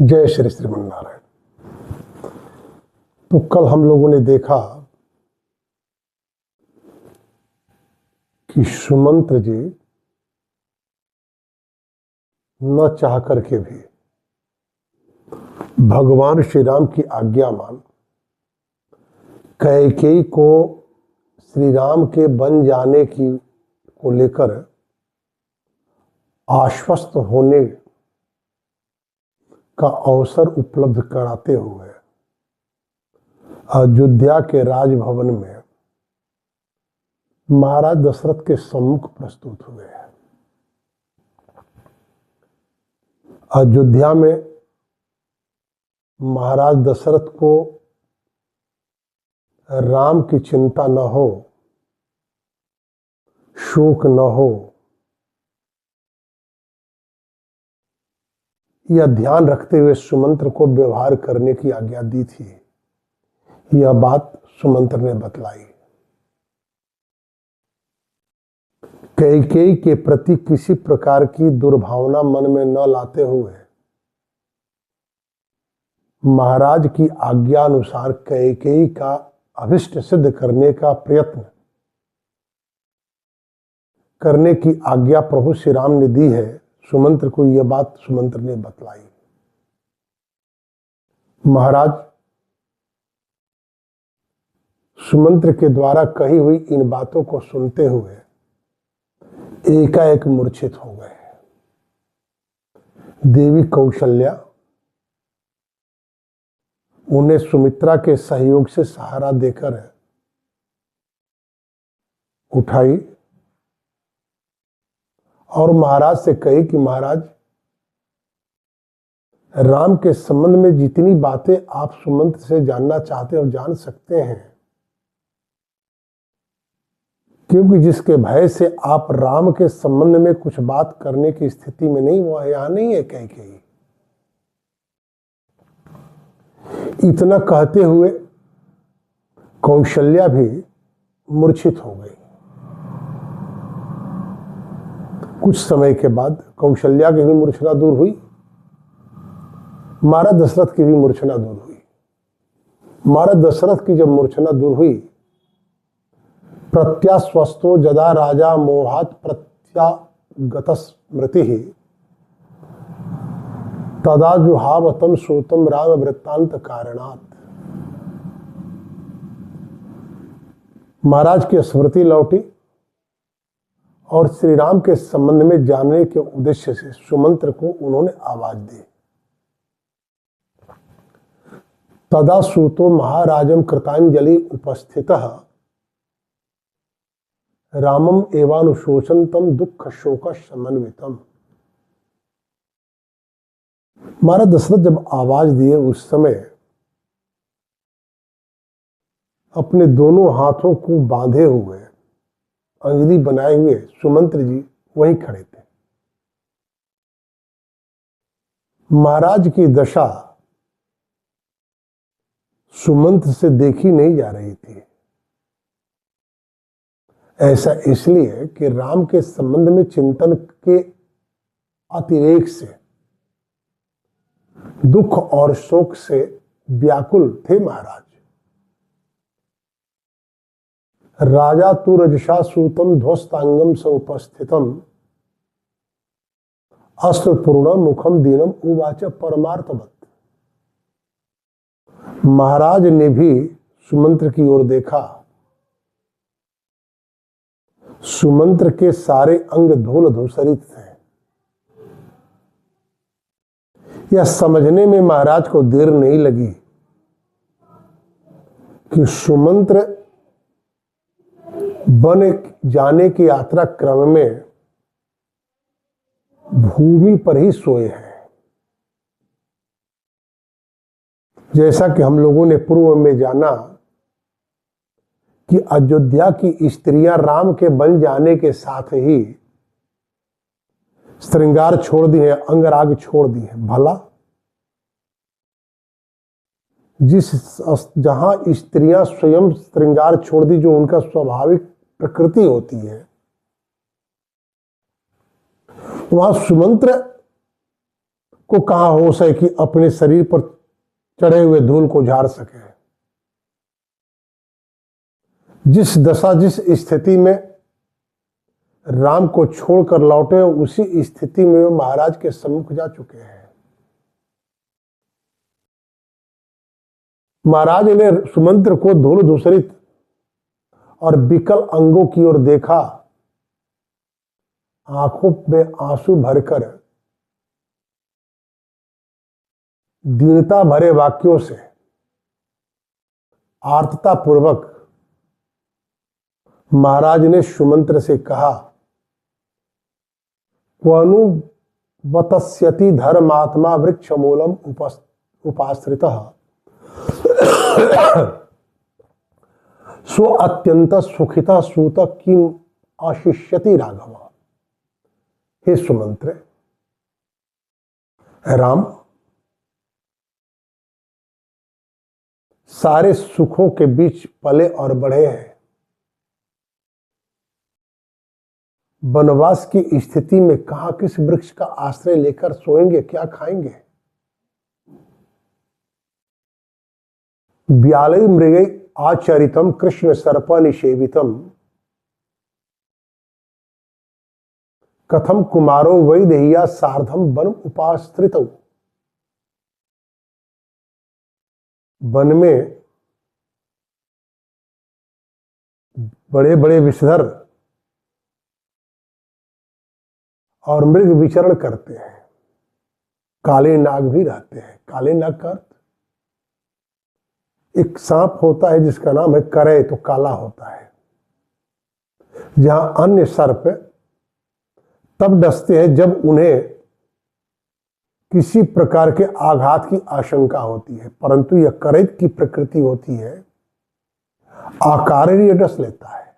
जय श्री श्रीमन्नारायण। तो कल हम लोगों ने देखा कि सुमंत्र जी न चाह करके भी भगवान श्री राम की आज्ञा मान कैकेयी को श्री राम के बन जाने को लेकर आश्वस्त होने का अवसर उपलब्ध कराते हुए अयोध्या के राजभवन में महाराज दशरथ के सम्मुख प्रस्तुत हुए हैं। अयोध्या में महाराज दशरथ को राम की चिंता न हो, शोक न हो, यह ध्यान रखते हुए सुमंत्र को व्यवहार करने की आज्ञा दी थी। यह बात सुमंत्र ने बतलाई। कैकेयी के प्रति किसी प्रकार की दुर्भावना मन में न लाते हुए महाराज की आज्ञा अनुसार कैकेयी का अभिष्ट सिद्ध करने का प्रयत्न करने की आज्ञा प्रभु श्री राम ने दी है। सुमंत्र को यह बात सुमंत्र ने बतलाई। महाराज सुमंत्र के द्वारा कही हुई इन बातों को सुनते हुए एकाएक मूर्छित हो गए। देवी कौशल्या उन्हें सुमित्रा के सहयोग से सहारा देकर उठाई और महाराज से कही कि महाराज, राम के संबंध में जितनी बातें आप सुमंत्र से जानना चाहते हो जान सकते हैं, क्योंकि जिसके भय से आप राम के संबंध में कुछ बात करने की स्थिति में नहीं, वो यहां नहीं है कैकेयी। इतना कहते हुए कौशल्या भी मूर्छित हो गई। कुछ समय के बाद कौशल्या की भी मूर्छना दूर हुई, महाराज दशरथ की भी मूर्छना दूर हुई। महाराज दशरथ की जब मूर्छना दूर हुई, प्रत्याश्वस्तो जदा राजा मोहात प्रत्यागत स्मृति तदा जुहावतम श्रोतम राम वृत्तांत कारणात्। महाराज की स्मृति लौटी और श्री राम के संबंध में जानने के उद्देश्य से सुमंत्र को उन्होंने आवाज दी। तदा सूतो महाराजम कृतांजलि उपस्थितः रामम एवानुशोचनतम दुख शोक समन्वितम। महाराज दशरथ जब आवाज दिए उस समय अपने दोनों हाथों को बांधे हुए अंजलि बनाए हुए सुमंत्र जी वहीं खड़े थे। महाराज की दशा सुमंत्र से देखी नहीं जा रही थी। ऐसा इसलिए कि राम के संबंध में चिंतन के अतिरेक से, दुख और शोक से व्याकुल थे महाराज। राजा तु रजसा सूतम ध्वस्तांगम समुपस्थितम अस्त्रपूर्ण मुखम दीनम उवाच परमार्थवत। महाराज ने भी सुमंत्र की ओर देखा। सुमंत्र के सारे अंग धूल धूसरित थे। यह समझने में महाराज को देर नहीं लगी कि सुमंत्र बन जाने की यात्रा क्रम में भूमि पर ही सोए हैं। जैसा कि हम लोगों ने पूर्व में जाना कि अयोध्या की स्त्रियां राम के बन जाने के साथ ही श्रृंगार छोड़ दी है, अंगराग छोड़ दी है। भला जहां स्त्रियां स्वयं श्रृंगार छोड़ दी, जो उनका स्वाभाविक प्रकृति होती है, वहां सुमंत्र को कहाँ होश है कि अपने शरीर पर चढ़े हुए धूल को झाड़ सके। जिस दशा जिस स्थिति में राम को छोड़कर लौटे, उसी स्थिति में वे महाराज के सम्मुख जा चुके हैं। महाराज ने सुमंत्र को धूल धूसरित और विकल अंगों की ओर देखा। आंखों में आंसू भरकर दीनता भरे वाक्यों से आर्तता पूर्वक महाराज ने सुमंत्र से कहा, क्वनु वतस्यति धर्मात्मा वृक्ष मूलम उपाश्रितः सो अत्यंत सुखिता सूत किम आशिष्यति राघव। हे सुमंत्र, राम सारे सुखों के बीच पले और बढ़े हैं। वनवास की स्थिति में कहां किस वृक्ष का आश्रय लेकर सोएंगे, क्या खाएंगे। व्यालय मृगै आचरितम कृष्ण सर्प निषेवितम कथम कुमारो वैदेह्या सार्धम वन उपाश्रित। वन में बड़े बड़े विषधर और मृग विचरण करते हैं। काले नाग भी रहते हैं। काले नाग का अर्थ, एक सांप होता है जिसका नाम है करे, तो काला होता है। जहां अन्य सर्प तब डसते हैं जब उन्हें किसी प्रकार के आघात की आशंका होती है, परंतु यह करैत की प्रकृति होती है, आकारणीय डस लेता है।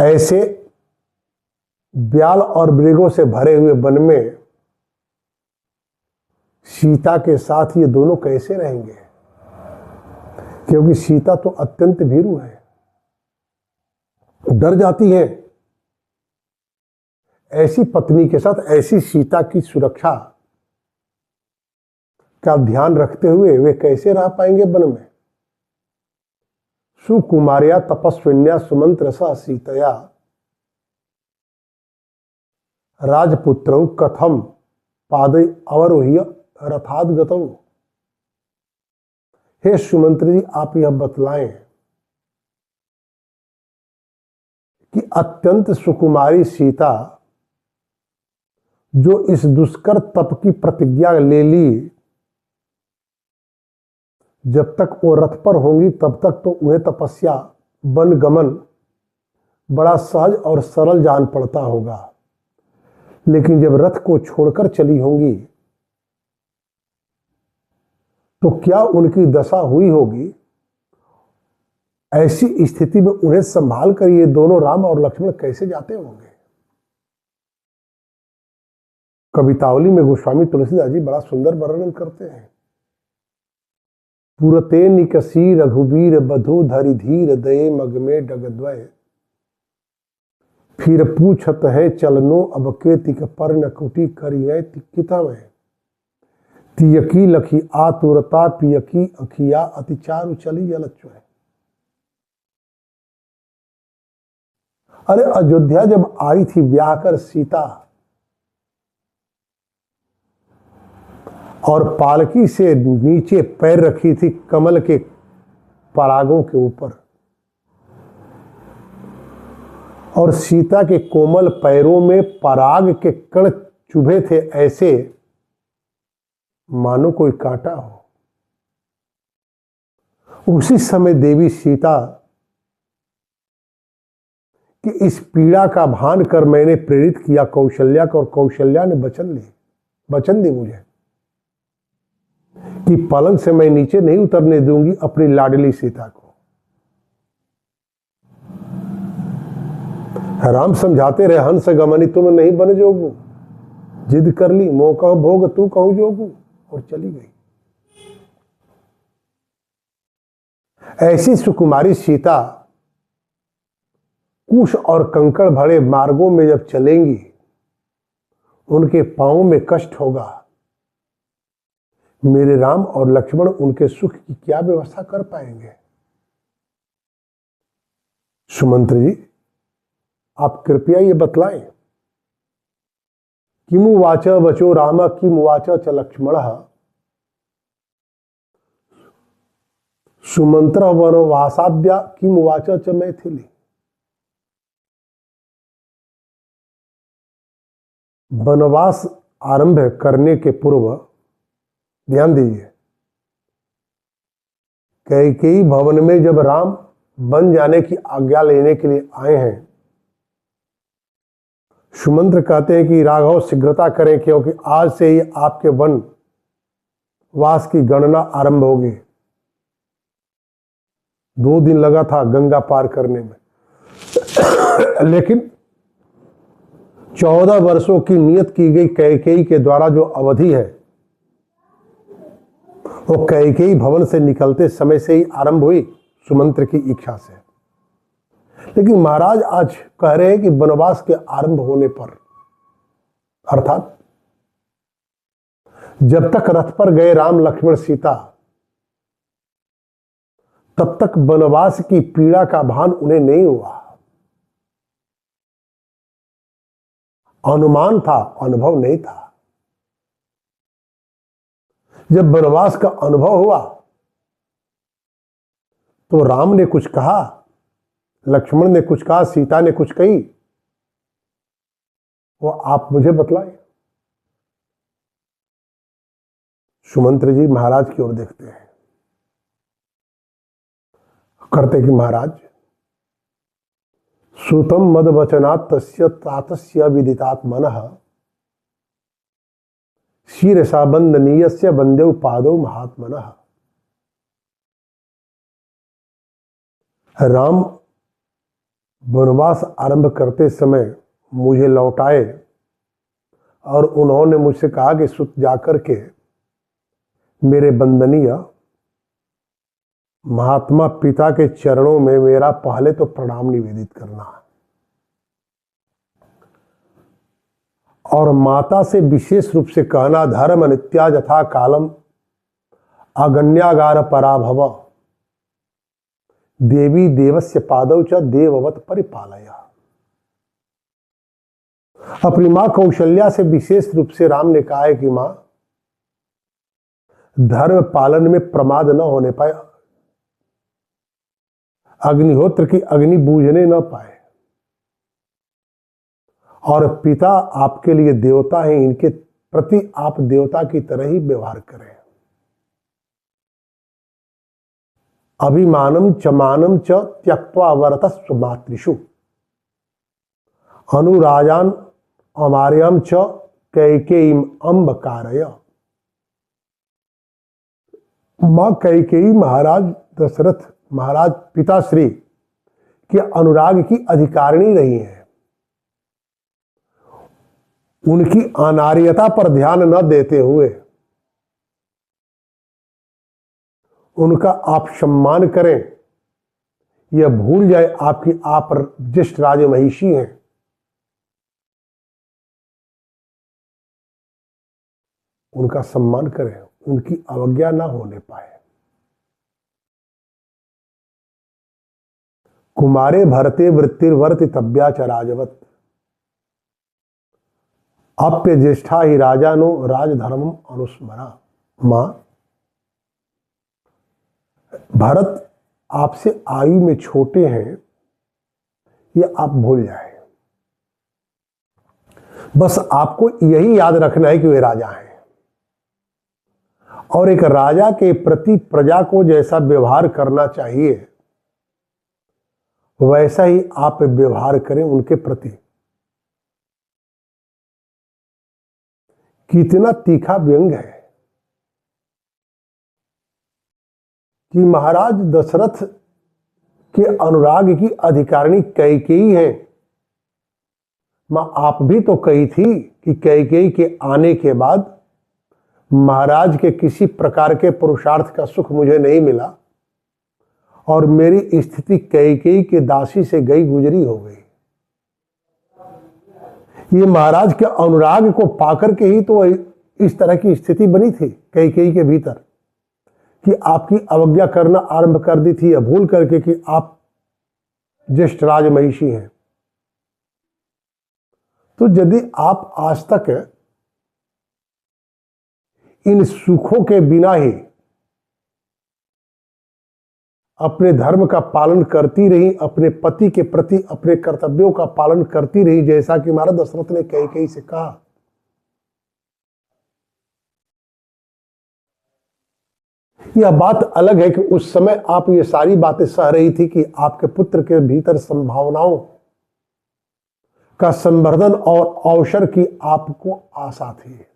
ऐसे ब्याल और मृगों से भरे हुए वन में सीता के साथ ये दोनों कैसे रहेंगे, क्योंकि सीता तो अत्यंत भीरू है, डर जाती है। ऐसी पत्नी के साथ ऐसी सीता की सुरक्षा का ध्यान रखते हुए वे कैसे रह पाएंगे वन में। सुकुमार्या तपस्विन्या सुमंत्र स सीतया राजपुत्रौ कथम पादै अवरोह्य रथाद गतौ। हे सुमंत्र जी, आप यह बतलाएं कि अत्यंत सुकुमारी सीता जो इस दुष्कर तप की प्रतिज्ञा ले ली, जब तक वो रथ पर होंगी तब तक तो उन्हें तपस्या वन गमन बड़ा सहज और सरल जान पड़ता होगा, लेकिन जब रथ को छोड़कर चली होंगी तो क्या उनकी दशा हुई होगी। ऐसी स्थिति में उन्हें संभाल कर ये दोनों राम और लक्ष्मण कैसे जाते होंगे। कवितावली में गोस्वामी तुलसीदास जी बड़ा सुंदर वर्णन करते हैं। पुरते निकसी रघुबीर बधु धरि धीर दये मग में डगद्वय फिर पूछत है चलनो अब के तिक पर न कुटी करिए कितव तियकी लखी आतुरता पियकी अखिया अतिचारु चली जलच्चुय। अरे अयोध्या जब आई थी ब्याह कर सीता, और पालकी से नीचे पैर रखी थी कमल के परागों के ऊपर, और सीता के कोमल पैरों में पराग के कण चुभे थे, ऐसे मानो कोई कांटा हो। उसी समय देवी सीता कि इस पीड़ा का भान कर मैंने प्रेरित किया कौशल्या को, और कौशल्या ने वचन दी मुझे कि पलंग से मैं नीचे नहीं उतरने दूंगी अपनी लाडली सीता को। राम समझाते रहे, हंस गमनी तुम नहीं बन जोगू, जिद कर ली मोह कहो भोग तू कहूं जोगू, और चली गई। ऐसी सुकुमारी सीता कुश और कंकड़ भरे मार्गों में जब चलेंगी, उनके पांवों में कष्ट होगा। मेरे राम और लक्ष्मण उनके सुख की क्या व्यवस्था कर पाएंगे? सुमंत्र जी, आप कृपया ये बतलाएं। किमुवाच वचो राम किमुवाच च लक्ष्मणः सुमंत्र वनवासाद्या किमुवाच च मैथिली। वनवास आरंभ करने के पूर्व ध्यान दीजिए, कैकेयी भवन में जब राम बन जाने की आज्ञा लेने के लिए आए हैं, सुमंत्र कहते हैं कि राघव शीघ्रता करें, क्योंकि आज से ही आपके वन वास की गणना आरंभ होगी। 2 दिन लगा था गंगा पार करने में, लेकिन 14 वर्षों की नियत की गई कैकेयी के द्वारा जो अवधि है वो कैकेयी भवन से निकलते समय से ही आरंभ हुई, सुमंत्र की इच्छा से। लेकिन महाराज आज कह रहे हैं कि वनवास के आरंभ होने पर, अर्थात जब तक रथ पर गए राम लक्ष्मण सीता, तब तक वनवास की पीड़ा का भान उन्हें नहीं हुआ। अनुमान था, अनुभव नहीं था। जब वनवास का अनुभव हुआ तो राम ने कुछ कहा, लक्ष्मण ने कुछ कहा, सीता ने कुछ कही, वो आप मुझे बतलाएं। सुमंत्र जी महाराज की ओर देखते हैं, करते कि महाराज, श्रुतम मद वचनात् तस्य तातस्य विदितात् मनः शीरसा बंदनीयस्य बंदेव पादौ महात्मनः। राम वनवास आरंभ करते समय मुझे लौटाए और उन्होंने मुझसे कहा कि सुत जाकर के मेरे वंदनीय महात्मा पिता के चरणों में मेरा पहले तो प्रणाम निवेदित करना है, और माता से विशेष रूप से कहना, धर्म नित्या यथा कालम अगण्यागार पराभव देवी देवस्य पादौ च देववत परिपालय। अपनी मां कौशल्या से विशेष रूप से राम ने कहा है कि मां, धर्म पालन में प्रमाद न होने पाए, अग्निहोत्र की अग्नि बूझने न पाए, और पिता आपके लिए देवता हैं, इनके प्रति आप देवता की तरह ही व्यवहार करें। अभिमानम चमानम च त्यक्त्वा वर्तस्व मातृषु अनुराजान अमार्यम च कैकेयीम अम्ब कारय। मां कैकेयी महाराज दशरथ महाराज पिताश्री के अनुराग की अधिकारिणी रही है। उनकी अनार्यता पर ध्यान न देते हुए उनका आप सम्मान करें, यह भूल जाए आपकी आप ज्येष्ठ राजमहिषी हैं। उनका सम्मान करें, उनकी अवज्ञा ना होने पाए। कुमारे भरते वृत्तिर्वर्ति तब्या च राजवत अप्य ज्येष्ठा ही राजानो राजधर्म अनुस्मरा। मां, भरत आपसे आयु में छोटे हैं, ये आप भूल जाए। बस आपको यही याद रखना है कि वे राजा हैं, और एक राजा के प्रति प्रजा को जैसा व्यवहार करना चाहिए वैसा ही आप व्यवहार करें उनके प्रति। कितना तीखा व्यंग है कि महाराज दशरथ के अनुराग की अधिकारिणी कैकेयी है। मां, आप भी तो कही थी कि कैकेयी के आने के बाद महाराज के किसी प्रकार के पुरुषार्थ का सुख मुझे नहीं मिला और मेरी स्थिति कैकेयी के दासी से गई गुजरी हो गई। ये महाराज के अनुराग को पाकर के ही तो इस तरह की स्थिति बनी थी कैकेयी के भीतर कि आपकी अवज्ञा करना आरंभ कर दी थी, भूल करके कि आप ज्येष्ठ राजमहिषी हैं। तो यदि आप आज तक इन सुखों के बिना ही अपने धर्म का पालन करती रही, अपने पति के प्रति अपने कर्तव्यों का पालन करती रही, जैसा कि महाराज दशरथ ने कैकेयी से कहा, यह बात अलग है कि उस समय आप ये सारी बातें सह रही थी कि आपके पुत्र के भीतर संभावनाओं का संवर्धन और अवसर की आपको आशा थी।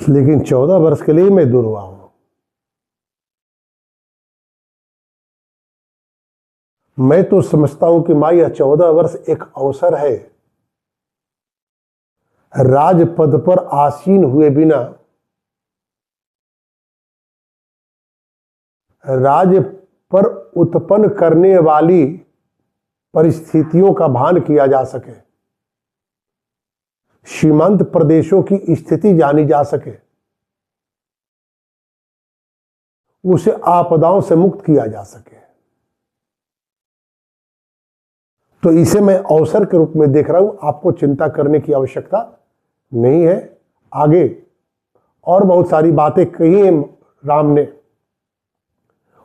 लेकिन 14 वर्ष के लिए मैं दूर हुआ हूं। मैं तो समझता हूं कि मां यह 14 वर्ष एक अवसर है राजपद पर आसीन हुए बिना राज पर उत्पन्न करने वाली परिस्थितियों का भान किया जा सके, सीमांत प्रदेशों की स्थिति जानी जा सके, उसे आपदाओं से मुक्त किया जा सके। तो इसे मैं अवसर के रूप में देख रहा हूं। आपको चिंता करने की आवश्यकता नहीं है। आगे और बहुत सारी बातें कही हैं राम ने,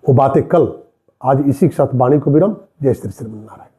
वो बातें कल। आज इसी के साथ वाणी को विराम। जय श्री श्रीमन नारायण।